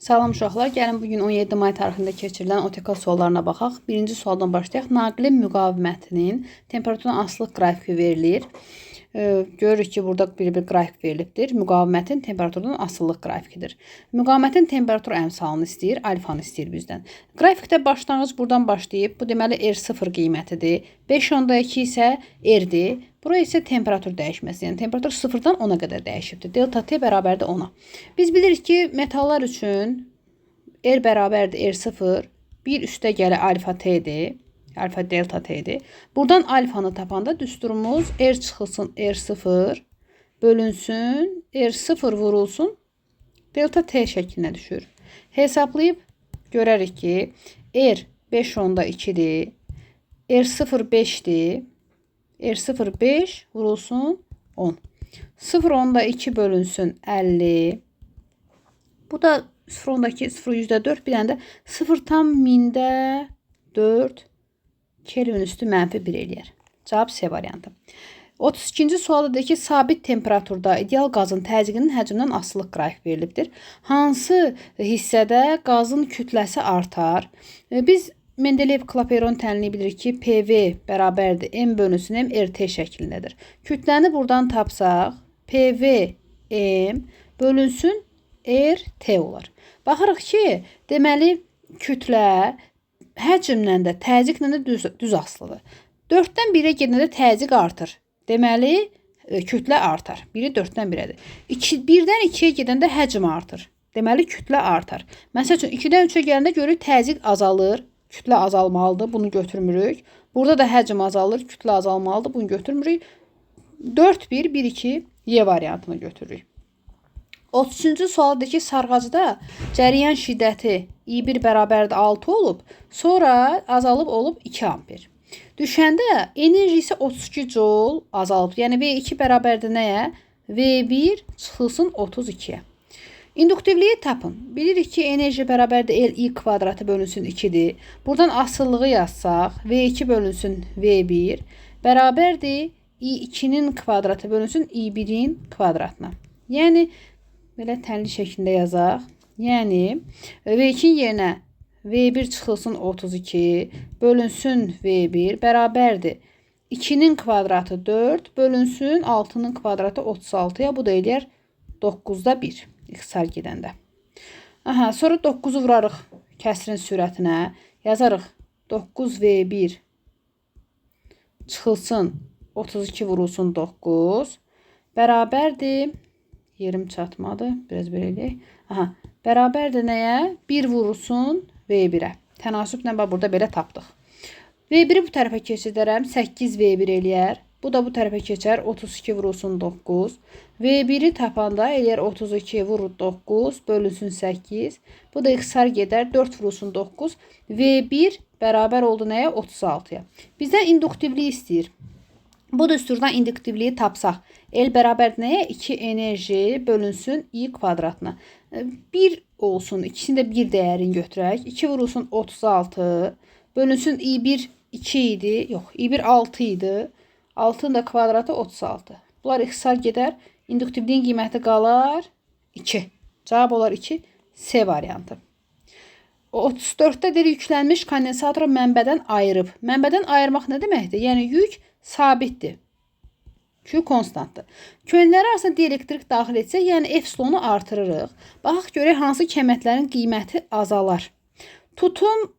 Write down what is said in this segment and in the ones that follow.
Salam uşaqlar, gəlin bugün 17 may tarixində keçirilən OTK suallarına baxaq. Birinci sualdan başlayaq. Naqilin müqavimətinin temperaturdan asılılıq qrafiki verilir. Görürük ki, burada bir qrafik verilibdir. Müqavimətin temperaturdan asılılıq qrafikidir. Müqavimətin temperatur əmsalını istəyir, alfanı istəyir bizdən. Qrafikdə başlanğıc buradan başlayıb, bu deməli R0 qiymətidir. 5.2 isə R'dir. Bura isə temperatur dəyişməsi, yəni temperatur 0-dan 10-a qədər dəyişibdir. Delta T bərabərdir 10-a. Biz bilirik ki, metallar üçün R bərabərdir R0, bir üstə gələ alfa T'dir, alfa delta T'dir. Buradan alfanı tapanda düsturumuz R çıxılsın R0, bölünsün, R0 vurulsun, delta T şəklinə düşür. Hesablayıb görərik ki, R 5.2'dir, R0 5'dir. R0 5 vurulsun 10. 0.2 bölünsün 50. Bu da 0.2 0.4 bir dənə də 0,4 Kelvin üstü -1 eləyər. Cavab C variantı. 32-ci sualda deyir ki, sabit temperaturda ideal qazın təzyiqinin həcmindən asılılıq qrafik verilibdir. Hansı hissədə qazın kütləsi artar? Biz Mendeleyev-Clapeyron tənliyi bilirik ki, PV bərabərdir M bölünsün M RT şəklindədir. Kütləni buradan tapsaq, PV M bölünsün RT olar. Baxırıq ki, deməli kütlə həcmlə də təzyiqlə də düz asılıdır. 4-dən 1-ə gedəndə təzyiq artır. Deməli kütlə artar. Biri 4-dən 1-ədir. 1-dən 2-yə gedəndə həcm artır. Deməli kütlə artar. Məsəl üçün 2-dən 3-ə gələndə görürük təzyiq azalır. Kütlə azalmalıdır, bunu götürmürük. Burada da həcm azalır, kütlə azalmalıdır, bunu götürmürük. 4-1, 1-2 Y variantını götürürük. 33-cü sualda ki, sarğacda cəryan şiddəti I1 bərabərdir 6 olub, sonra azalıb olub 2 amper. Düşəndə enerji isə 32 joule azalıb. Yəni V2 bərabərdir nəyə? V1 çıxılsın 32-yə. İnduktivliyi tapın. Bilirik ki, enerji bərabərdir Li kvadratı bölünsün 2-dir. Buradan asılılığı yazsaq, V2 bölünsün V1 bərabərdir I2-nin kvadratı bölünsün I1-in kvadratına. Yəni, belə tənli şəklində yazaq. Yəni, V2-nin yerinə V1 çıxılsın 32 bölünsün V1 bərabərdir 2-nin kvadratı 4 bölünsün 6-nın kvadratı 36-ya. Bu da eləyər 9'da 1. İxtisar gedəndə. Aha, sonra 9'u vurarıq kəsrin sürətinə. Yazarıq 9V1 çıxılsın 32 vurulsun 9 bərabərdir. Yerim çatmadı. Biraz belə eləyək. Aha, bərabərdir nəyə? 1 vurulsun V1'ə. Tənasüblə burada belə tapdıq. V1'i bu tərəfə keçirərəm. 8V1 eləyər. Bu da bu tərəfə keçər. 32 vurulsun 9. V1'i tapanda eləyər 32 vurur 9 bölünsün 8. Bu da ixtisar gedər. 4 vurulsun 9. V1 bərabər oldu nəyə? 36'ya. Bizdən induktivliyi istəyir. Bu düsturdan induktivliyi tapsaq. L bərabər nəyə? 2 enerji bölünsün I kvadratına. 1 olsun. İkisini də 1 dəyərini götürək. 2 vurulsun 36 bölünsün I1 2 idi. Yox, I1 6 idi. 6'nın da kvadratı 36. Bunlar ixtisar gedər. İnduktivliyin qiyməti qalar 2. Cavab olar 2. C variantı. 34'də deyir yüklənmiş kondensatoru mənbədən ayırıb. Mənbədən ayırmaq nə deməkdir? Yəni yük sabitdir. Q konstantdır. Könülləri arasında dielektrik daxil etsək, yəni epsilonu artırırıq. Baxaq görək hansı kəmətlərin qiyməti azalar. Tutum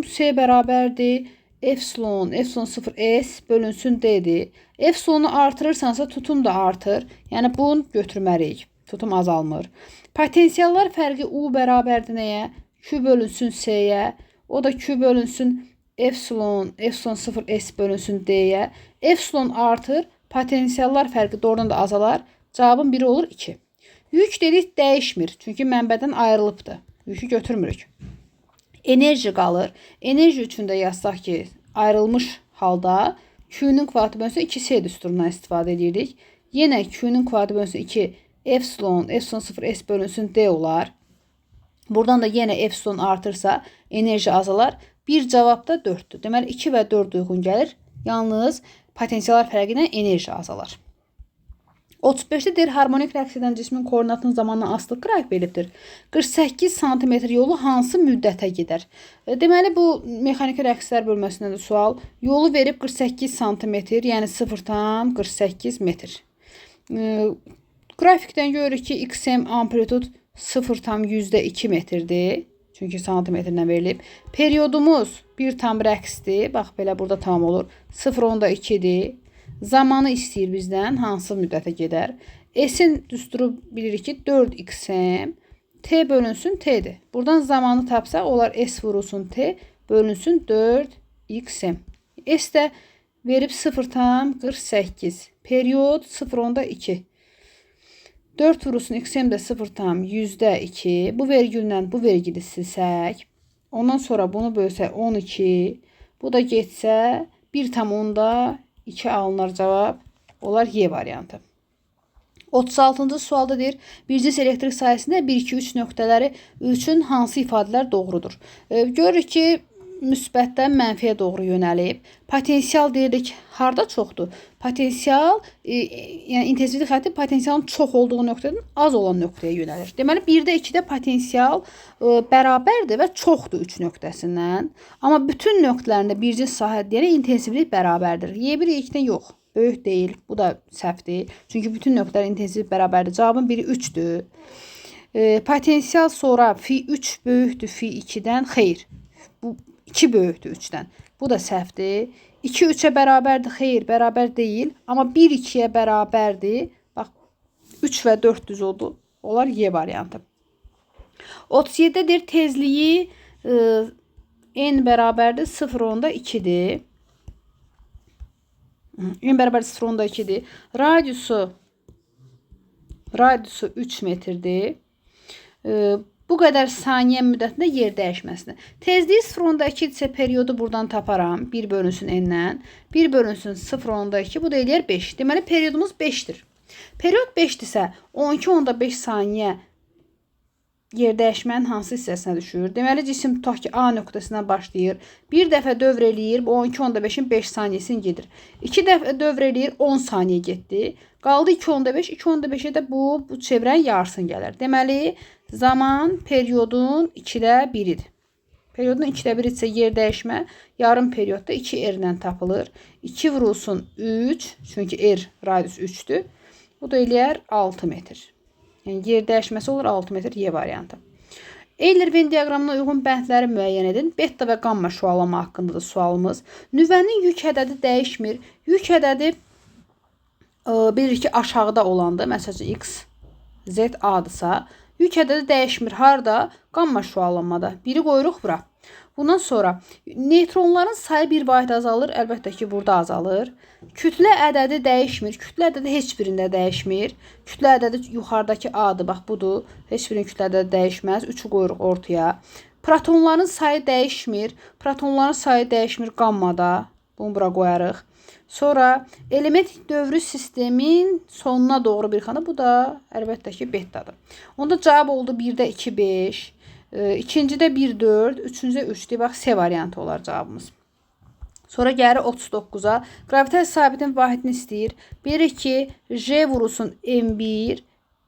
C bərabərdir. Epsilon 0S bölünsün D'dir. Epsilonu artırırsansa tutum da artır. Yəni bunu götürməliyik. Tutum azalmır. Potensiallar fərqi U bərabərdir nəyə? Q bölünsün C'yə. O da Q bölünsün Epsilon 0S bölünsün D'yə. Epsilon artır. Potensiallar fərqi doğrudan da azalar. Cavabın biri olur 2. Yük dedik dəyişmir. Çünki mənbədən ayrılıbdır. Yükü götürmürük. Enerji qalır. Enerji üçün də yazsaq ki, ayrılmış halda Q'nun kvadratı bölünsün 2S düsturundan istifadə edirik. Yenə Q'nun kvadratı bölünsün 2 Epsilon 0S bölünsün D olar. Buradan da yenə epsilon artırsa enerji azalar. Bir cavab da 4'dür. Deməli 2 və 4 uyğun gəlir. Yalnız potensiallar fərqi ilə enerji azalar. 35-də deyir, harmonik rəqs edən cismin koordinatının zamanla asılıq qrafi verilibdir. 48 sm yolu hansı müddətə gedər? Deməli, bu mexaniki rəqslər bölməsində də sual. Yolu verib 48 sm, yəni 0,48 metr. Qrafikdən görürük ki, XM amplitud 0,2 metrdir. Çünki santimetrlə verilib. Periyodumuz bir tam rəqsdir. Bax, belə burada tam olur. 0,2-dir. Zamanı istəyir bizdən, hansı müddətə gedər. S-in düsturu bilirik ki, 4xm, T bölünsün T-dir. Buradan zamanı tapsaq, olar S vurulsun T, bölünsün 4xm. S də verib 0,48. Periyod 0,2. 4 vurulsun xm də 0,2. Bu vergüllə bu vergili silsək, ondan sonra bunu bölsək 12. Bu da getsə 1,2 alınır cavab. Olar Y variantı. 36-cı sualda deyir, bircəs elektrik sayəsində 1, 2, 3 nöqtələri üçün hansı ifadələr doğrudur? Görürük ki, müsbətdən mənfiyə doğru yönəlib. Potensial deyirik, harda çoxdur? Potensial, yəni intensivlik xətti potensialın çox olduğu nöqtədən az olan nöqtəyə yönəlir. Deməli, 1-də 2-də potensial bərabərdir və çoxdur 3 nöqtəsindən. Amma bütün nöqtələrində bircə sahə deyərək intensivlik bərabərdir. Y1, Y2-dən yox. Böyük deyil. Bu da səhvdir. Çünki bütün nöqtələr intensivlik bərabərdir. Cavabın biri 3-dür. Potensial sonra fi 3 böyükdür fi 2-dən. Xeyr. Bu 2 böyükdür 3-dən. Bu da səhvdir. 2 3-ə bərabərdir. Xeyr, bərabər deyil. Amma 1 2-yə bərabərdir. Bax, 3 və 4 düz oldu. Olar Y variantı. 37-də deyir, tezliyi n bərabərdir 0,2-dir. N bərabər 0,2-dir. Radiusu 3 metrdir. Bu qədər saniyə müddətində yer dəyişməsini. Tezliyi 0,2 isə periyodu buradan taparam. 1 bölünsün n-dən. 1 bölünsün 0,2. Bu da eləyər 5. Deməli, periyodumuz 5-dir. Periyod 5-dirsə, 12,5 saniyə yer dəyişmənin hansı hissəsinə düşür? Deməli, cisim tutaq ki, A nöqtəsindən başlayır. Bir dəfə dövr eləyir, bu 12,5-in 5 saniyəsini gedir. 2 dəfə dövr eləyir, 10 saniyə getdi. Qaldı 2,5, 2,5-ə də bu çevrənin yarısını gəlir. Deməli, zaman periyodun 2-də 1-idir. Periyodun 2-də 1 isə yer dəyişmə yarım periyodda 2R-lə tapılır. 2 vurulsun 3, çünki R radius 3-dür. Bu da eləyər 6 metr. Yəni, yer dəyişməsi olur 6 metr Y variantı. Eyler-Venn diaqramına uyğun bəndləri müəyyən edin. Beta və qamma şüalama haqqındadır sualımız. Nüvənin yük ədədi dəyişmir. Yük ədədi bilirik ki, aşağıda olandır. Məsələn, X, Z, A-dırsa. Yük ədədi dəyişmir. Harda? Qamma şüalamada. Biri qoyuruq bura. Bundan sonra neytronların sayı bir vahid azalır. Əlbəttə ki, burada azalır. Kütlə ədədi dəyişmir. Kütlə ədədi heç birində dəyişmir. Kütlə ədədi yuxarıdakı A-dır. Bax, budur. Heç birinin kütlə ədədi dəyişməz. 3-ü qoyuruq ortaya. Protonların sayı dəyişmir. Protonların sayı dəyişmir qammada. Bunu bura qoyarıq. Sonra element dövrü sistemin sonuna doğru bir xana. Bu da əlbəttə ki, betadır. Onda cavab oldu 1-də 2, 5. İkincidə 1, 4. Üçüncüdə 3. Bax, C variantı olar cavabımız. Sonra gəlir 39-a. Gravitasiya sabitin vahidini istəyir. Bilirik ki, J vurulsun M1,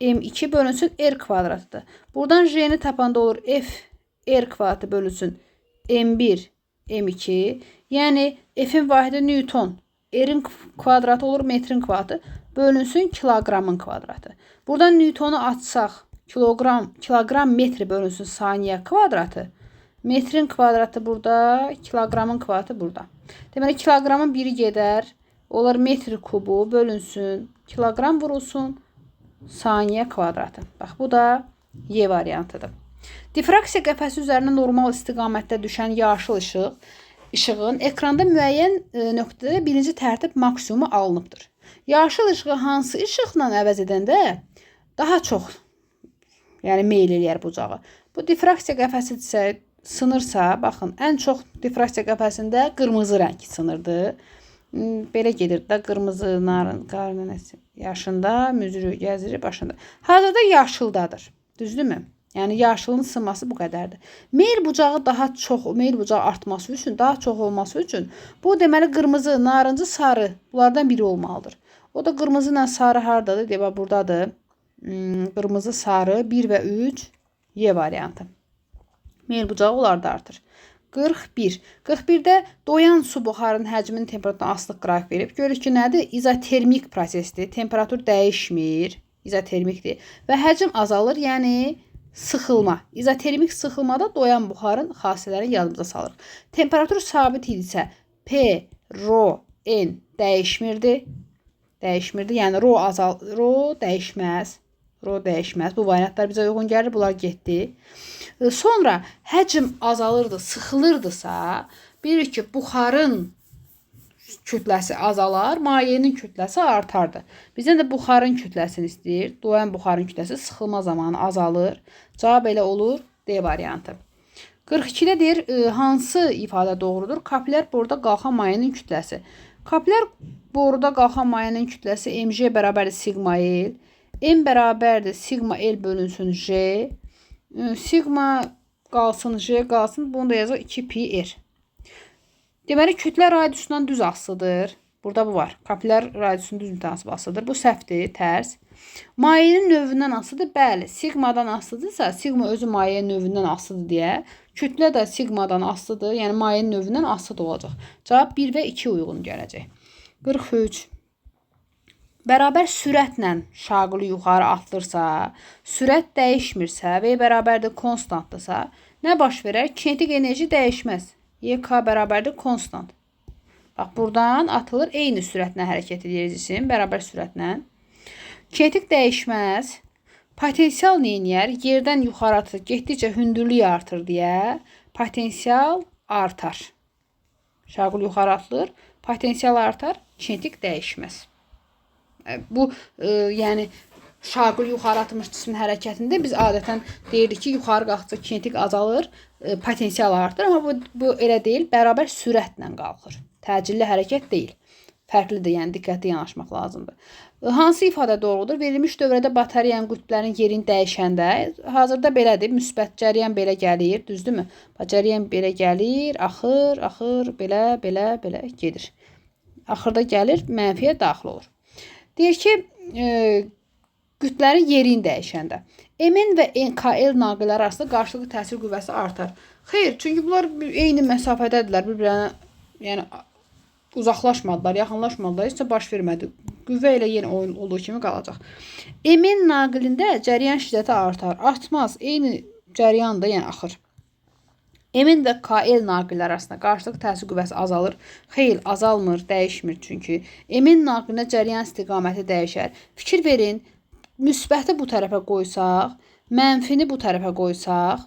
M2 bölünsün R kvadratıdır. Buradan J-ni tapanda olur F R kvadratı bölünsün M1, M2. Yəni, F-in vahidi Newton. R-in kvadratı olur metrin kvadratı. Bölünsün kilogramın kvadratı. Buradan Newtonu açsaq, kilogram metri bölünsün saniyə kvadratı. Metrin kvadratı burada, kilogramın kvadratı burada. Deməli, kilogramın biri gedər. Olar metr kubu bölünsün, kilogram vurulsun saniyə kvadratı. Bax, bu da Y variantıdır. Difraksiya qəfəsi üzərinə normal istiqamətdə düşən yaşıl işığın ekranda müəyyən nöqtədə birinci tərtib maksimumu alınıbdır. Yaşıl işığı hansı işıqla əvəz edəndə daha çox meyl eləyər bucağı. Bu difraksiya qəfəsi sınırsa, baxın, ən çox difraksiya qəfəsində qırmızı rəng sınırdır. Belə gedir də, qırmızı, narın, qarnənəsi yaşında, müzürü, gəziri başında. Hazırda yaşıldadır, düzdürmü? Yəni, yaşılın sınması bu qədərdir. Meyl bucağı daha çox, meyl bucağı artması üçün, daha çox olması üçün bu deməli qırmızı, narıncı, sarı bunlardan biri olmalıdır. O da qırmızı ilə sarı hardadır? Deyək, buradadır. Qırmızı, sarı 1 və 3 Y variantı. Meyl bucağı onlarda artır. 41. 41-də doyan su buxarının həcminin temperaturuna asılıq qrafik verib. Görürük ki, nədir? İzotermik prosesdir. Temperatur dəyişmir. İzotermikdir. Və həcm azalır, yəni sıxılma. İzotermik sıxılmada doyan buxarın xassələrini yadımıza salırıq. Temperatur sabit idisə P, rho, N dəyişmirdi. Dəyişmirdi. Yəni rho dəyişməz. Rho dəyişməz. Bu variantlar bizə uyğun gəlir. Bunlar getdi. Sonra həcm azalırdı, sıxılırdısa, bilirik ki, buxarın kütləsi azalar, mayenin kütləsi artardı. Bizdən də buxarın kütləsini istəyir. Doyan buxarın kütləsi sıxılma zamanı azalır. Cavab elə olur D variantı. 42-də deyir, hansı ifadə doğrudur? Kapillər boruda qalxan mayenin kütləsi. Kapillər boruda qalxan mayenin kütləsi mg bərabərdir sigma L. M bərabərdir sigma L bölünsün J. Sigma qalsın, J qalsın. Bunu da yazaq 2pi R. Deməli, kütlə radiusundan düz asılıdır. Burada bu var. Kapillər radiusunun düz mütənasib asılıdır. Bu səhvdir, tərs. Mayenin növündən asılıdır. Bəli, sigmadan asılıdırsa, sigma özü mayenin növündən asılıdır deyə. Kütlə də sigmadan asılıdır. Yəni, mayenin növündən asılı olacaq. Cavab 1 və 2 uyğun gələcək. 43. Bərabər sürətlə şaquli yuxarı atılırsa, sürət dəyişmirsə və bərabərdir konstantdırsa, nə baş verər? Kinetik enerji dəyişməz. YK bərabərdir konstant. Bax, buradan atılır, eyni sürətlə hərəkət edir cisim, bərabər sürətlə. Kinetik dəyişməz. Potensial neyniyər? Yerdən yuxarı atılır, getdikcə hündürlük artır deyə potensial artar. Şaquli yuxarı atılır, potensial artar, kinetik dəyişməz. Bu, yəni, şaquli yuxarı atılmış cismin hərəkətində biz adətən deyirdik ki, yuxarı qalxdıqca kinetik azalır, potensial artır. Amma bu elə deyil, bərabər sürətlə qalxır. Təcilli hərəkət deyil. Fərqlidir, yəni diqqətli yanaşmaq lazımdır. Hansı ifadə doğrudur? Verilmiş dövrədə batareyanın qütblərinin yerini dəyişəndə, hazırda belədir, müsbət cəryan belə gəlir, düzdürmü? Cəryan belə gəlir, axır, belə gedir. Axırda gəlir, mənfiyə daxil olur. Deyir ki, kütlərin yerini dəyişəndə Mn və KL naqilləri arasında qarşılıqlı təsir qüvvəsi artar. Xeyr, çünki bunlar eyni məsafədədirlər, bir-birinə, yəni uzaqlaşmadılar, yaxınlaşmadılar, heç nə baş vermədi. Qüvvə ilə yenə olduğu kimi qalacaq. Mn naqilində cəryan şiddəti artar, artmaz, eyni cəryandır, yəni axır. Mn və KL naqillər arasında qarşılıq təsir qüvvəsi azalır. Xeyr, azalmır, dəyişmir çünki. Mn naqilində cəryan istiqaməti dəyişər. Fikir verin, müsbəti bu tərəfə qoysaq, mənfini bu tərəfə qoysaq,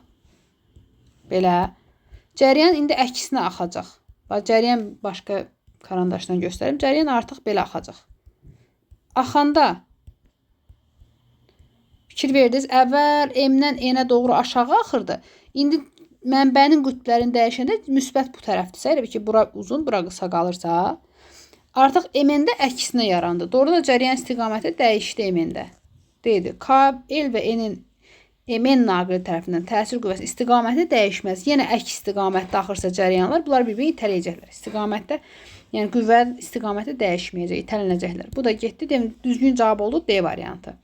belə, cəryan indi əksinə axacaq. Cəryan başqa karandaşdan göstərim. Cəryan artıq belə axacaq. Axanda, fikir verdiniz, əvvəl M-dən N-ə doğru aşağı axırdı. İndi mənbənin qütblərini dəyişəndə müsbət bu tərəfdirsə, elə ki, bura uzun, bura qısa qalırsa, artıq MN-də əksinə yarandı. Doğru da cəryan istiqaməti dəyişdi MN-də. Deyildi. KL və N-in Mn naqili tərəfindən təsir qüvvəsi istiqaməti dəyişməz. Yenə əks istiqamətdə axırsa cəryanlar, bunlar bir-birini itələyəcəklər. İstiqamətdə, yəni qüvvə istiqaməti dəyişməyəcək, itələnəcəklər. Bu da getdi. Düzgün cavab oldu D variantı.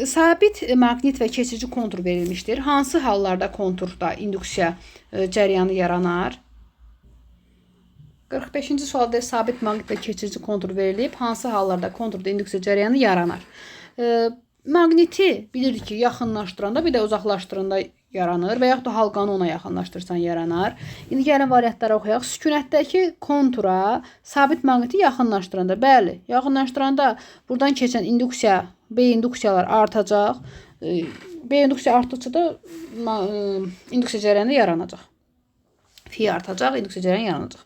Sabit maqnit və keçici kontur verilmişdir. Hansı hallarda konturda induksiya cəryanı yaranar? 45-ci sualda sabit maqnit və keçici kontur verilib. Hansı hallarda konturda induksiya cəryanı yaranar? Maqniti bilirik ki, yaxınlaşdıranda, bir də uzaqlaşdıranda yaranır və yaxud da halqanı ona yaxınlaşdırsan yaranar. İndi gəlin variantları oxuyaq. Sükunətdəki kontura sabit maqniti yaxınlaşdıranda, bəli, yaxınlaşdıranda buradan keçən induksiya, B induksiyalar artacaq. B induksiya artdıqca da induksiya cəryanı yaranacaq. Fi artacaq, induksiya cəryanı yaranacaq.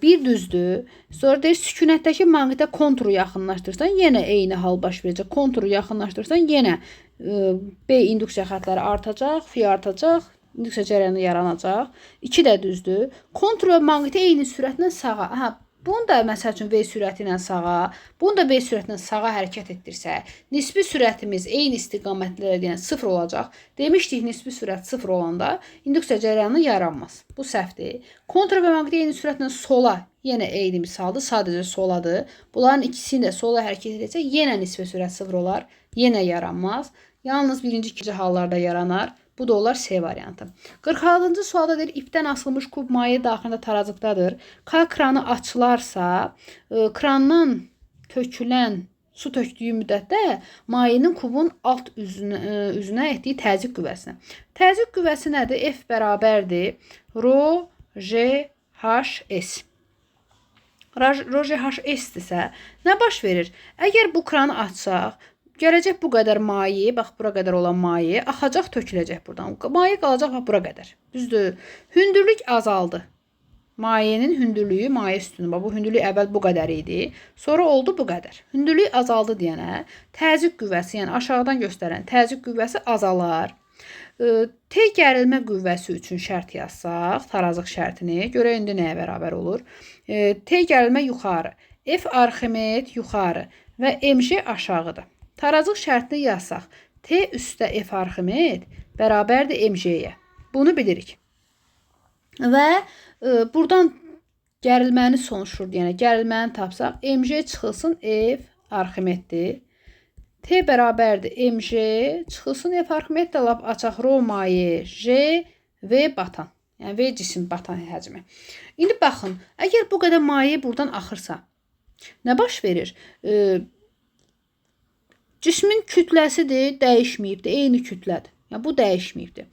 Bir düzdür. Sonra deyir, sükunətdəki maqnitə konturu yaxınlaşdırsan, yenə eyni hal baş verəcək. Konturu yaxınlaşdırsan, yenə B induksiya xətləri artacaq, fi artacaq, induksiya cəryanı yaranacaq. 2 də düzdür. Kontur və maqniti eyni sürətlə sağa. bunu da məsəl üçün V sürəti ilə sağa, bunu da V sürəti ilə sağa hərəkət etdirsə, nisbi sürətimiz eyni istiqamətlərə yəni 0 olacaq. Demişdik, nisbi sürət 0 olanda induksiya cərəyanı yaranmaz. Bu səhvdir. Kontra və maqnit eyni sürətlə sola, yenə eyni misaldır, sadəcə soladır. Bunların ikisini də sola hərəkət edəcək, yenə nisbi sürət 0 olar, yenə yaranmaz. Yalnız birinci, ikinci hallarda yaranar. Bu da olar C variantı. 46-cı sualda deyir, ipdən asılmış kub maye daxilində taracıqdadır. K kranı açılarsa, krandan tökülən su tökdüyü müddətdə mayenin kubun alt üzünə etdiyi təzyiq qüvvəsinə. Təzyiq qüvvəsi nədir? F bərabərdir Rho G H S. Rho G H S-dirsə, nə baş verir? Əgər bu kranı açsaq, gələcək bu qədər maye, bax bura qədər olan maye axacaq, töküləcək buradan. Maye qalacaq bax bura qədər. Düzdür? Hündürlük azaldı. Mayenin hündürlüyü maye üstünü. Bax bu hündürlük əvvəl bu qədər idi. Sonra oldu bu qədər. Hündürlük azaldı deyənə təzyiq qüvvəsi, yəni aşağıdan göstərən təzyiq qüvvəsi azalar. T gərilmə qüvvəsi üçün şərt yazsaq, tarazıq şərtini, görək indi nəyə bərabər olur? T gərilmə yuxarı, F Arximed yuxarı və mg aşağıdır. Tarazıq şərtini yazsaq, T üstə F Arximed bərabərdir mg-yə. Bunu bilirik. Və buradan gərilməni soruşur, yəni gərilməni tapsaq, mg çıxılsın F Arximeddir. T bərabərdir mg çıxılsın F Arximed də lap açaq Rho maye J V batan. Yəni V cisim batan həcmi. İndi baxın, əgər bu qədər maye buradan axırsa, nə baş verir? Cismin kütləsidir, dəyişməyibdir, eyni kütlədir. Yəni, bu dəyişməyibdir.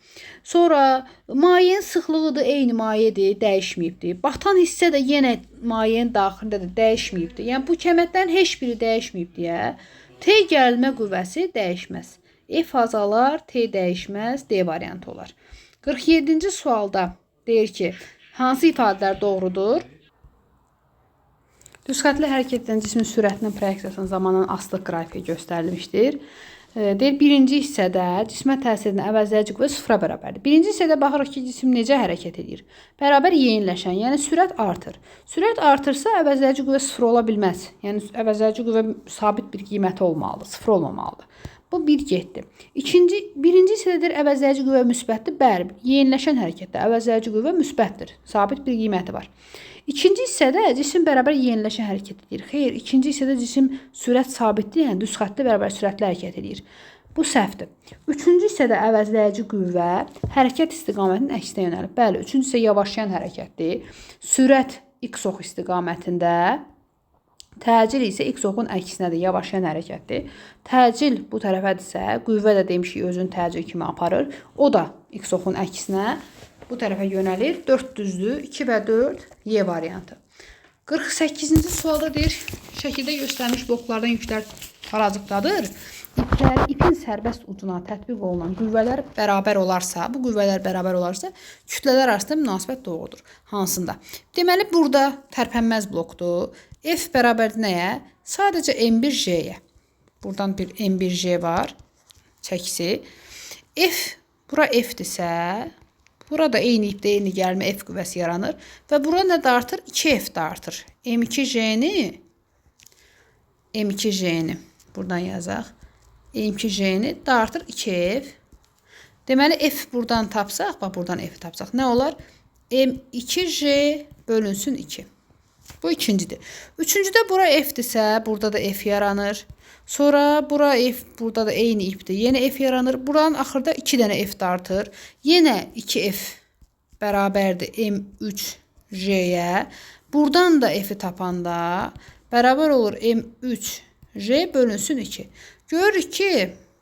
Sonra mayenin sıxlığıdır, eyni mayedir, dəyişməyibdir. Batan hissə də yenə mayenin daxilindədir, dəyişməyibdir. Yəni, bu kəmətlərin heç biri dəyişməyib deyə T gərilmə qüvvəsi dəyişməz. F azalar, T dəyişməz, D variantı olar. 47-ci sualda deyir ki, hansı ifadələr doğrudur? Düz xətli hərəkət edən cismin sürətinin proyeksiyasının zamanının asılıq qrafiki göstərilmişdir. Deyir, birinci hissədə cismə təsir edən əvəzləyici qüvvə sıfıra bərabərdir. Birinci hissədə baxırıq ki, cisim necə hərəkət edir? Bərabər yeniləşən, yəni sürət artır. Sürət artırsa, əvəzləyici qüvvə sıfır ola bilməz. Yəni, əvəzləyici qüvvə sabit bir qiyməti olmalıdır, sıfır olmamalıdır. Bu bir getdi. Birinci hissədə əvəzləyici qüvvə müsbətdir. Bəli, yeniləşən hərəkətdə əvəzləyici qüvvə müsbətdir. Sabit bir qiyməti var. İkinci hissədə cisim bərabər yeniləşən hərəkət edir. Xeyr, ikinci hissədə cisim sürət sabitdir, yəni düz xəttdə bərabər sürətlə hərəkət edir. Bu səhvdir. Üçüncü hissədə əvəzləyici qüvvə hərəkət istiqamətinin əksinə yönəlib. Bəli, üçüncü hissə yavaşlayan hərəkətdir. Sürət x ox istiqamətində, təcil isə x oxun əksinədir, yavaşlayan hərəkətdir. Təcil bu tərəfədirsə, qüvvə də demişik özünü təcil kimi aparır. O da x oxun əksinə bu tərəfə yönəlir. 4 düzdür. 2 və 4 Y variantı. 48-ci sualda deyir, şəkildə göstərilmiş bloklardan yüklər taracıqdadır. İpin sərbəst ucuna tətbiq olunan qüvvələr bərabər olarsa, bu qüvvələr bərabər olarsa, kütlələr arasında münasibət doğrudur. Hansında? Deməli, burada tərpənməz blokdur. F bərabərdir nəyə? Sadəcə M1J-yə. Buradan bir M1J var. Çəkisi. F, bura F-dirsə, burada eyni ipdə eyni gəlmə F qüvvəsi yaranır. Və bura nə də artır? 2F də artır. M2J-ni buradan yazaq. M2J-ni də artır 2F. Deməli, F buradan tapsaq, bax buradan F tapsaq, nə olar? M2J bölünsün 2. Bu ikincidir. Üçüncüdə bura F-dirsə, burada da F yaranır. Sonra bura F, burada da eyni ipdir. Yenə F yaranır. Buranın axırda 2 dənə F də artır. Yenə 2F bərabərdir M3J-yə. Buradan da F-i tapanda bərabər olur M3J bölünsün 2. Görürük ki,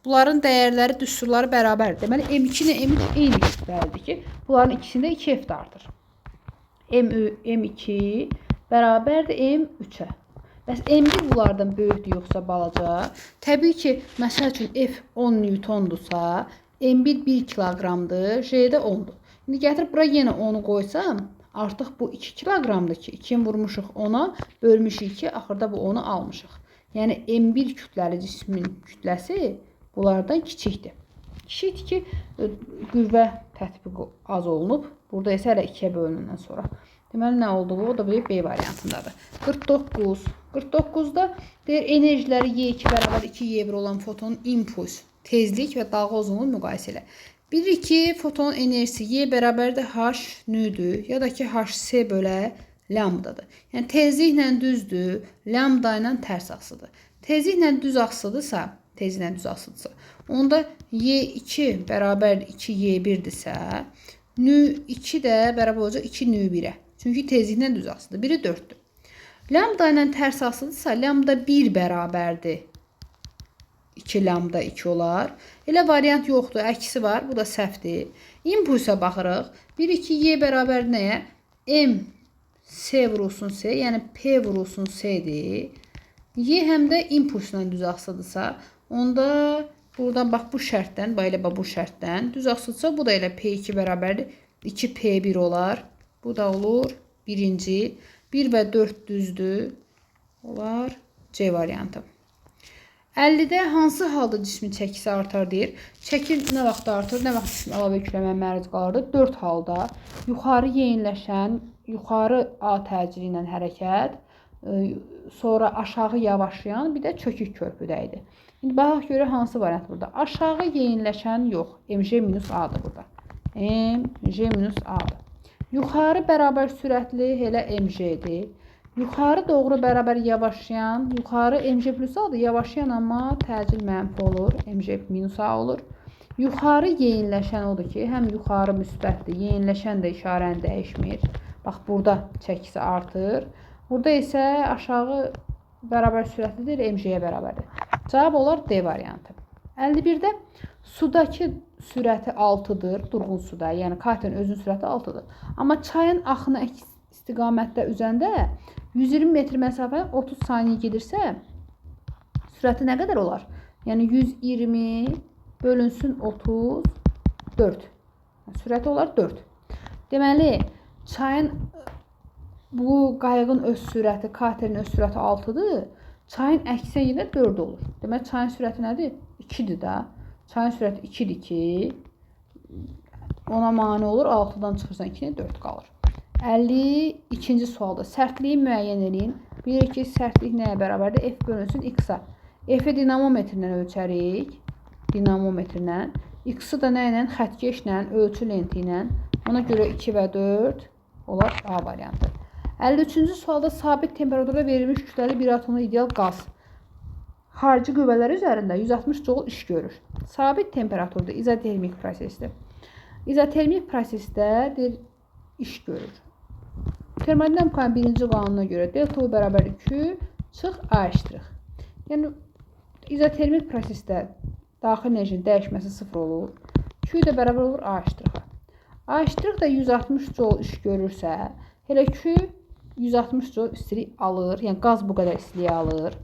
bunların dəyərləri, düsturları bərabərdir. Deməli, M2 ilə M3 eyni kütləlidir ki, bunların ikisində 2F də artır. M2 bərabərdir M3-ə. Bəs M1 bunlardan böyükdür, yoxsa balaca? Təbii ki, məsəl üçün F 10 Newtondursa, M1 1 kiloqramdır, J-də 10-dur. İndi gətirib bura yenə 10-u qoysam, artıq bu 2 kiloqramdır ki, 2-ni vurmuşuq 10-a, bölmüşük 2, axırda bu 10-u almışıq. Yəni, M1 kütləli cismin kütləsi bunlardan kiçikdir. Kiçikdir ki, qüvvə tətbiq az olunub. Burada isə hələ 2-yə bölünəndən sonra. Deməli, nə oldu bu? O da bir B variantındadır. 49. 49-da deyir, enerjiləri Y2 bərabər 2Y1 olan fotonun impuls, tezlik və dalğa uzunluğu müqayisə elə. Bilirik ki, fotonun enerjisi Y bərabərdir H nüdür, ya da ki, HC bölə lambdadır. Yəni, tezliklə düzdür, lambda ilə tərs axsıdır. Tezliklə düz axsıdırsa, onda Y2 bərabər 2Y1-dirsə, nü2 də bərabər olacaq 2 nü1-ə. Çünki tezliklə düz axsıdır. Biri 4-dür. Lambda ilə tərs axsıdırsa, lambda 1 bərabərdir. 2 lambda 2 olar. Elə variant yoxdur, əksi var. Bu da səhvdir. İmpulsa baxırıq. 1, 2, Y bərabər nəyə? M, C vurulsun C, yəni P vurulsun C-dir. Y həm də impulsla düz axsıdırsa, onda buradan bax bu şərtdən, bu şərtdən düz axsıdırsa, bu da elə P2 bərabərdir. 2P1 olar. Bu da olur birinci. 1 və 4 düzdür. Olar C variantı. 50-də hansı halda cismin çəkisi artar deyir. Çəkir nə vaxt artır, nə vaxt cismin əlavə yükləməyə məruz qalırdı? 4 halda yuxarı yeyinləşən, yuxarı A təcili ilə hərəkət, sonra aşağı yavaşlayan, bir də çökük körpüdə idi. İndi baxaq görə hansı variant burada? Aşağı yeyinləşən yox. MJ-A-dır burada. MJ-A-dır. Yuxarı bərabər sürətli elə MJ-dir. Yuxarı doğru bərabər yavaşlayan, yuxarı MJ plus A-dır. Yavaşlayan amma təcil mənfi olur. MJ minus A olur. Yuxarı yeyinləşən odur ki, həm yuxarı müsbətdir. Yeyinləşən də işarəni dəyişmir. Bax, burada çəkisi artır. Burada isə aşağı bərabər sürətlidir, MJ-yə bərabərdir. Cavab olar D variantı. 51-də sudakı sürəti 6-dır, durğun suda. Yəni, katerin özünün sürəti 6-dır. Amma çayın axını əks istiqamətdə üzəndə 120 metr məsafə 30 saniyə gedirsə, sürəti nə qədər olar? Yəni, 120 bölünsün 34. Sürəti olar 4. Deməli, çayın, bu qayığın öz sürəti, katerin öz sürəti 6-dır. Çayın əksinə yenə 4 olur. Deməli, çayın sürəti nədir? 2-dir də. Çayın sürəti 2-dir ki, ona mane olur, 6-dan çıxırsan 2-yə 4 qalır. 52-ci sualda sərtliyi müəyyən edin. Bilirik ki, sərtlik nəyə bərabərdir? F bölünsün X-a. F-i dinamometrlə ölçərik. Dinamometrlə. X-i da nə ilə? Xətkeşlə, ölçü lenti ilə. Ona görə 2 və 4 olar A variantı. 53-cü sualda sabit temperaturda verilmiş kütləli bir atomlu ideal qaz xarici qüvvələr üzərində 160 joule iş görür. Sabit temperaturda izotermik prosesdir. İzotermik prosesdə iş görür. Termodinamikanın birinci qanununa görə delta U bərabər 2 çıx A iştirik. Yəni, izotermik prosesdə daxil enerjinin dəyişməsi 0 olur. Q də bərabər olur A iştirikə. A iştirik də 160 joule iş görürsə, elə Q 160 joule istilik alır. Yəni, qaz bu qədər istiliyi alır.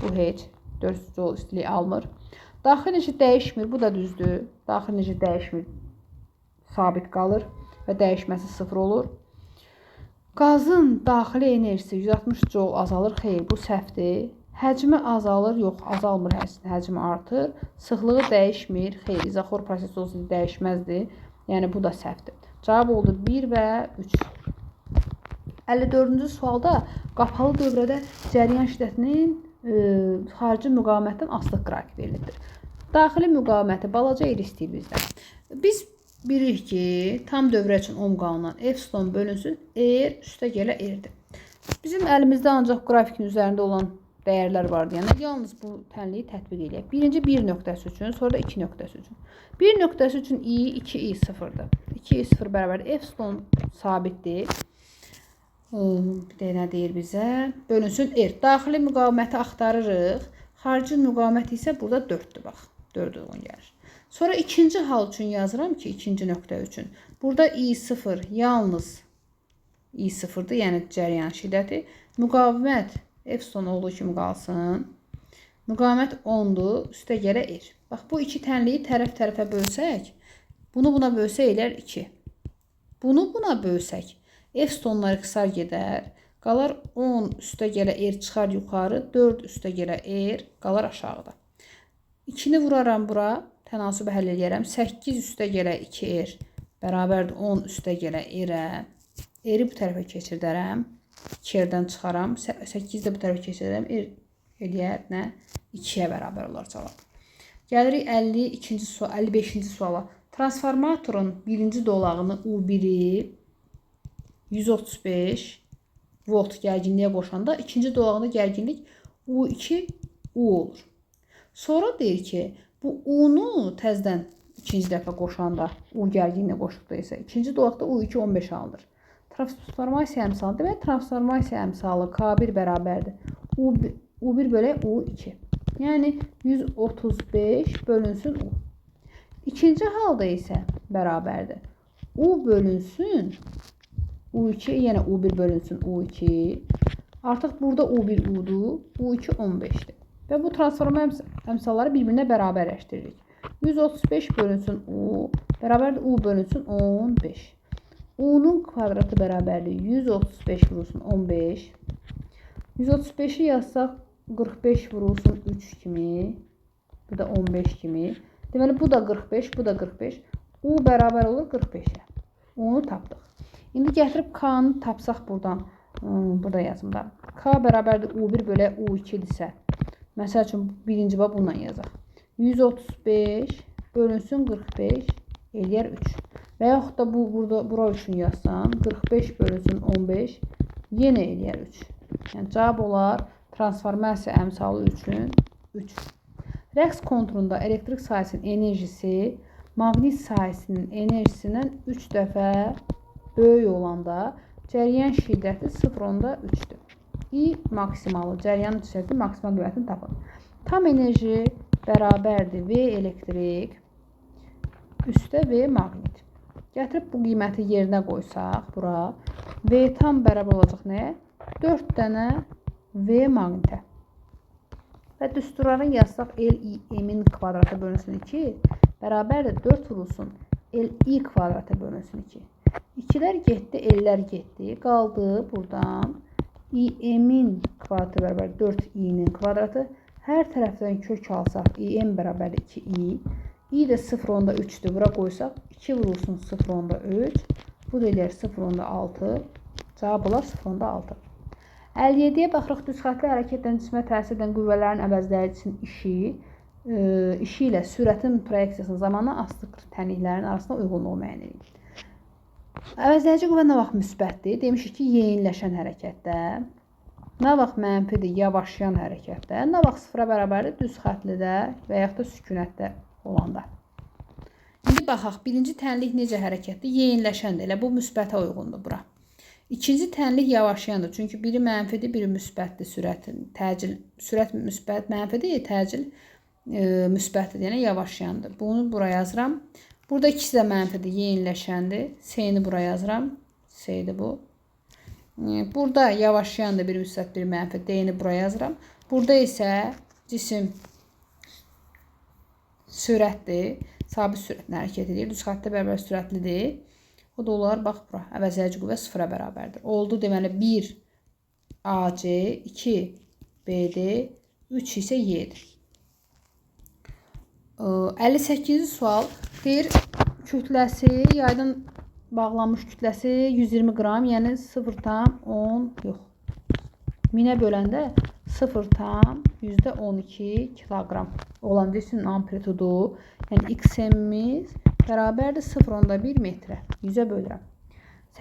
Bu heç 400 joule istiliyi almır. Daxil enerji dəyişmir. Bu da düzdür. Daxil enerji dəyişmir. Sabit qalır və dəyişməsi 0 olur. Qazın daxili enerjisi 160 joule azalır. Xeyr, bu səhvdir. Həcmi azalır. Yox, azalmır. Həcmi artır. Sıxlığı dəyişmir. Xeyr, izoxor proses olsun dəyişməzdir. Yəni, bu da səhvdir. Cavab oldu 1 və 3. 54-cü sualda qapalı dövrədə cəryan şiddətinin xarici müqavimətdən asılıq qrafik verilibdir. Daxili müqaviməti balaca yer istəyir bizdən. Biz bilirik ki, tam dövrə üçün ohm qanunan F bölünsün R üstə gələ R'dir. Bizim əlimizdə ancaq qrafikin üzərində olan dəyərlər vardır. Yəni, yalnız bu tənliyi tətbiq edək. Birinci 1 nöqtəsi üçün, sonra da 2 nöqtəsi üçün. 1 nöqtəsi üçün I, 2I 0-dır. 2I 0 bərabərdir. F sabitdir. Bir də nə deyir bizə? Bölünsün R. Daxili müqaviməti axtarırıq. Xarici müqavimət isə burada 4-dür. Bax, 4 uyğun gəlir. Sonra ikinci hal üçün yazıram ki, ikinci nöqtə üçün. Burada I0 yalnız I0-dır, yəni cəryan şiddəti. Müqavimət F olduğu kimi qalsın. Müqavimət 10-dur, üstə gələ R. Bax, bu iki tənliyi tərəf-tərəfə bölsək, bunu buna bölsək elər 2. Bunu buna bölsək, F-sonları qısar gedər, qalar 10 üstə gələ R çıxar yuxarı, 4 üstə gələ R qalar aşağıda. 2-ni vuraram bura, tənasübü həll edərəm. 8 üstə gələ 2R bərabərdir 10 üstə gələ R-ə. R-i bu tərəfə keçirdərəm. 2-dən çıxaram. 8 də bu tərəfə keçirdərəm. Eləyər nə? 2-yə bərabər olar cavab. Gəlirik 55-ci suala. Transformatorun birinci dolağını U1-i 135 volt gərginliyə qoşanda ikinci dolağında gərginlik U2 U olur. Sonra deyir ki, bu U-nu təzdən ikinci dəfə qoşanda, U gərginliyə qoşduqda isə ikinci dolaqda U2 15 alınır. Transformasiya əmsalı demək, transformasiya əmsalı K1 bərabərdir. U1 bölü U2. Yəni 135 bölünsün U. İkinci halda isə bərabərdir. U bölünsün U2, yenə U1 bölünsün U2. Artıq burada U1 U-dur, U2 15-dir. Və bu transformasiya əmsalları bir-birinə bərabərləşdiririk. 135 bölünsün U, bərabərdir U bölünsün 15. U-nun kvadratı bərabərdir 135 vurulsun 15. 135-i yazsaq 45 vurulsun 3 kimi. Bu da 15 kimi. Deməli, bu da 45, bu da 45. U bərabər olur 45-ə. U-nu tapdıq. İndi gətirib K-nı tapsaq buradan, burada yazım da. K bərabərdir U1 bölə U2-dirsə, məsəl üçün birinci bax bununla yazaq. 135 bölünsün 45 eləyər 3. Və yaxud da bura üçün yazsam, 45 bölünsün 15 yenə eləyər 3. Yəni, cavab olar transformasiya əmsalı üçün 3. Rəqs konturunda elektrik sahəsinin enerjisi maqnit sahəsinin enerjisindən 3 dəfə böyük olanda cəryan şiddəti 0,3-dür. I maksimalı, cəryanın şiddəti maksimal qiymətini tapın. Tam enerji bərabərdir V elektrik üstə V maqnit. Gətirib bu qiyməti yerinə qoysaq bura. V tam bərabər olacaq nəyə? 4 dənə V maqnitə. Və düsturları yazsaq LIM-in kvadratı bölünsün 2 bərabərdir 4 vurulsun LI kvadratı bölünsün 2. 2-lər getdi, L-lər getdi. Qaldı buradan IM-in kvadratı bərabər 4I-nin kvadratı. Hər tərəfdən kök alsaq IM bərabər 2I. I də 0,3-dür. Bura qoysaq 2 vurulsun 0,3. Bu da eləyər 0,6. Cavab olar 0,6. 57-yə baxırıq. Düz xətli hərəkətdən cismə təsir edən qüvvələrin əvəzləyicisinin işi ilə sürətin proyeksiyasının zamanı astık tənliklərin arasında uyğunluğu müəyyən edilir. Əvəzləyici qüvvə nə vaxt müsbətdir? Demişik ki, yeyinləşən hərəkətdə, nə vaxt mənfidir, yavaşlayan hərəkətdə, nə vaxt sıfıra bərabərdir, düz xətlidə və yaxud da sükunətdə olanda. İndi baxaq, birinci tənlik necə hərəkətdir? Yeyinləşəndir, elə bu müsbətə uyğundur bura. İkinci tənlik yavaşlayandır, çünki biri mənfidir, biri müsbətdir, sürət müsbət mənfidir, təcil müsbətdir, yəni yavaşlayandır. Bunu bura yazıram. Burada ikisi də mənfidir, yeyinləşəndir. S-ni bura yazıram. S-dir bu. Burada yavaşlayandır, bir müsbət, bir mənfi. D-ni bura yazıram. Burada isə cisim sürətdir. Sabit sürətlə hərəkət edir. Düz xəttə bərabər sürətlidir. O da olar, bax bura. Əvəzləyici qüvvə 0-a bərabərdir. Oldu, deməli 1 AC, 2 BD, 3 isə Y-dir. 58-ci sual deyir, kütləsi, yaydan bağlanmış kütləsi 120 qram, yəni 0,10 yox. 1000-ə böləndə 0,12 kiloqram olan cismin amplitudu, yəni XM-imiz bərabərdir 0,1 metrə. 100-ə bölürəm.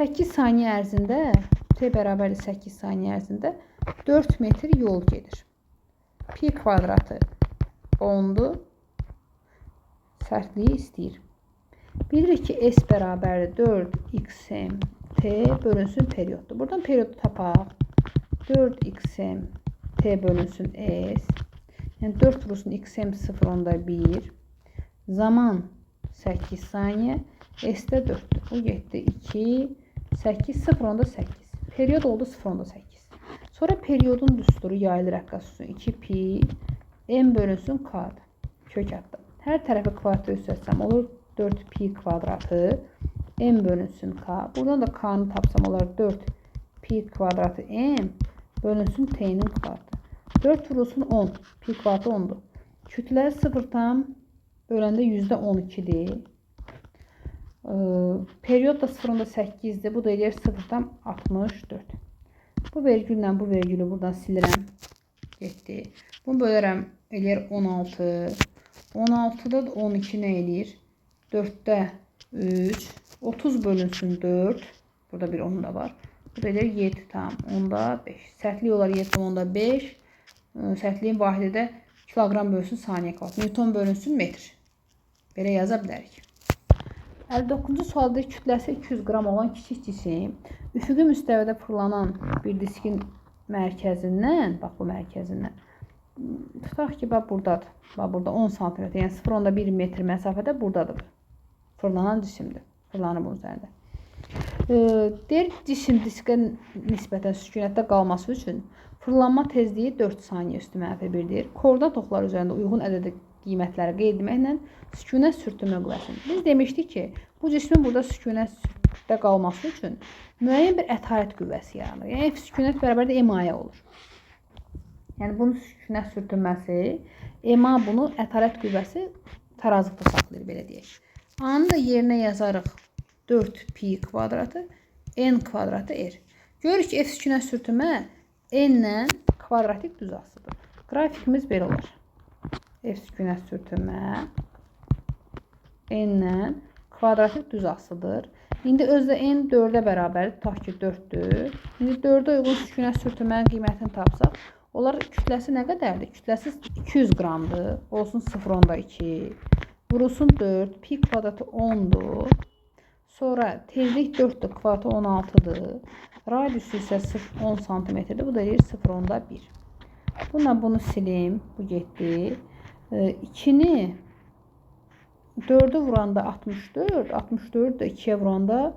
8 saniyə ərzində, T bərabərdir 8 saniyə ərzində 4 metr yol gedir. Pi kvadratı 10-dur. Sərtliyi istəyir. Bilirik ki, S bərabərdir 4XMT bölünsün perioddur. Buradan periodu tapaq. 4XMT bölünsün S. Yəni 4 vurulsun XM 0,1. Zaman 8 saniyə. S də 4'dür. Bu getdi 2, 8, 0,8. Period oldu 0,8. Sonra periodun düsturu yaylı rəqqas üçün 2pi M bölünsün K'dır. Kök atdım. Hər tərəfi kvadratı üstətsəm olur 4pi kvadratı M bölünsün K. Buradan da K'nı tapsam olar 4pi kvadratı M bölünsün T'nin kvadratı. 4 vurulsun 10. Pi kvadratı 10'dur. Kütlə 0 tam böləndə %12'dir. Periyod da 0.8-dir. Bu da eləyir 0.64. Bu vergüllə bu vergülü buradan silirəm. Getdi. Bunu bölərəm. Eləyir 16. 16-da 12 nə eləyir? 4-də 3. 30 bölünsün 4. Burada bir 10 da var. Bu da eləyir 7 tam 10'da 5. Sərtlik olar 7 tam 10'da 5. Sərtliyin vahidi də kilogram bölünsün saniyə kvadrat. Newton bölünsün metr. Belə yaza bilərik. 59-cu sualda kütləsi 200 qram olan kiçik cisim üfüqi müstəvidə fırlanan bir diskin mərkəzindən, bax bu mərkəzindən, tutaq ki, bax buradadır. Bax burada 10 cm, yəni 0.1 metr məsafədə buradadır. Fırlanan cisimdir. Fırlanır bunun üzərində. Deyir, cisim diskə nisbətən sükunətdə qalması üçün fırlanma tezliyi 4 saniyə üstü -1-dir. Koordinat oxları üzərində uyğun ədədi qiymətləri qeyd etməklə sükunət sürtünmə qüvvəsini. Biz demişdik ki, bu cismin burada sükunətdə qalması üçün müəyyən bir ətarət qüvvəsi yaranır. Yəni F sükunət bərabərdə MA-ya olur. Yəni bunun sükunət sürtünməsi, MA bunu ətarət qüvvəsi tarazlıqda saxlayır, belə deyək. A-nı da yerinə yazarıq 4pi kvadratı, n kvadratı r. Görürük ki, F sükunət sürtünmə n-lə kvadratik düz asıdır. Qrafikimiz belə olur. F sükunət sürtünmə n-lə kvadratik düz asıdır. İndi özdə n 4-ə bərabərdir, tutaq ki 4-dür. İndi 4-ə uyğun sükunət sürtünmənin qiymətini tapsaq, onlar kütləsi nə qədərdir? Kütləsi 200 qramdır, olsun 0.2, vurulsun 4, pi kvadratı 10'dur. Sonra tezlik 4'dür, kvadratı 16'dır. Radiusu isə 10 cm-dir, bu da deyir 0.1. Bununla bunu silim, bu getdi. 2'ni 4'ü vuranda 64, 64'ü də 2'ye vuranda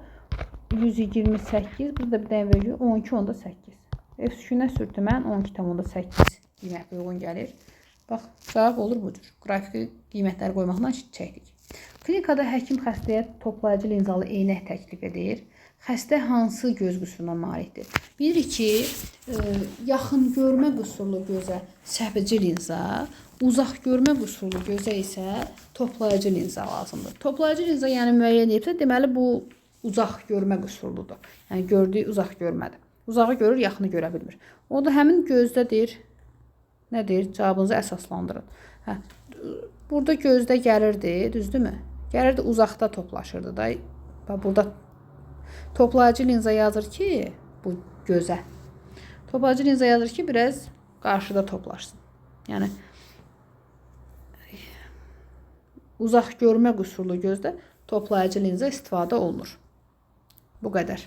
128, burada bir dənə vergül 12.8. F sükunət sürtünmən 12.8 qiymətli uyğun gəlir. Bax, cavab olur budur. Qrafiki qiymətləri qoymaqla çəkdik. Klinikada həkim xəstəyə toplayıcı linzalı eynək təklif edir. Xəstə hansı göz qüsuruna malikdir? Bilirik ki, yaxın görmə qüsurlu gözə səpəci linza, uzaq görmə qüsurlu gözə isə toplayıcı linza lazımdır. Toplayıcı linza yəni müəyyən edibsə, deməli bu uzaq görmə qüsurludur. Yəni gördüyü uzaq görmədir. Uzağı görür, yaxını görə bilmir. O da həmin gözdədir. Nədir? Cavabınızı əsaslandırın. Burada gözdə gəlirdi, düzdürmü? Gəlirdi, uzaqda toplaşırdı da. Burada toplayıcı linza yazır ki, bu gözə. Toplayıcı linza yazır ki, biraz qarşıda toplaşsın. Yəni uzaq görmə qüsurlu gözdə toplayıcı linza istifadə olunur. Bu qədər.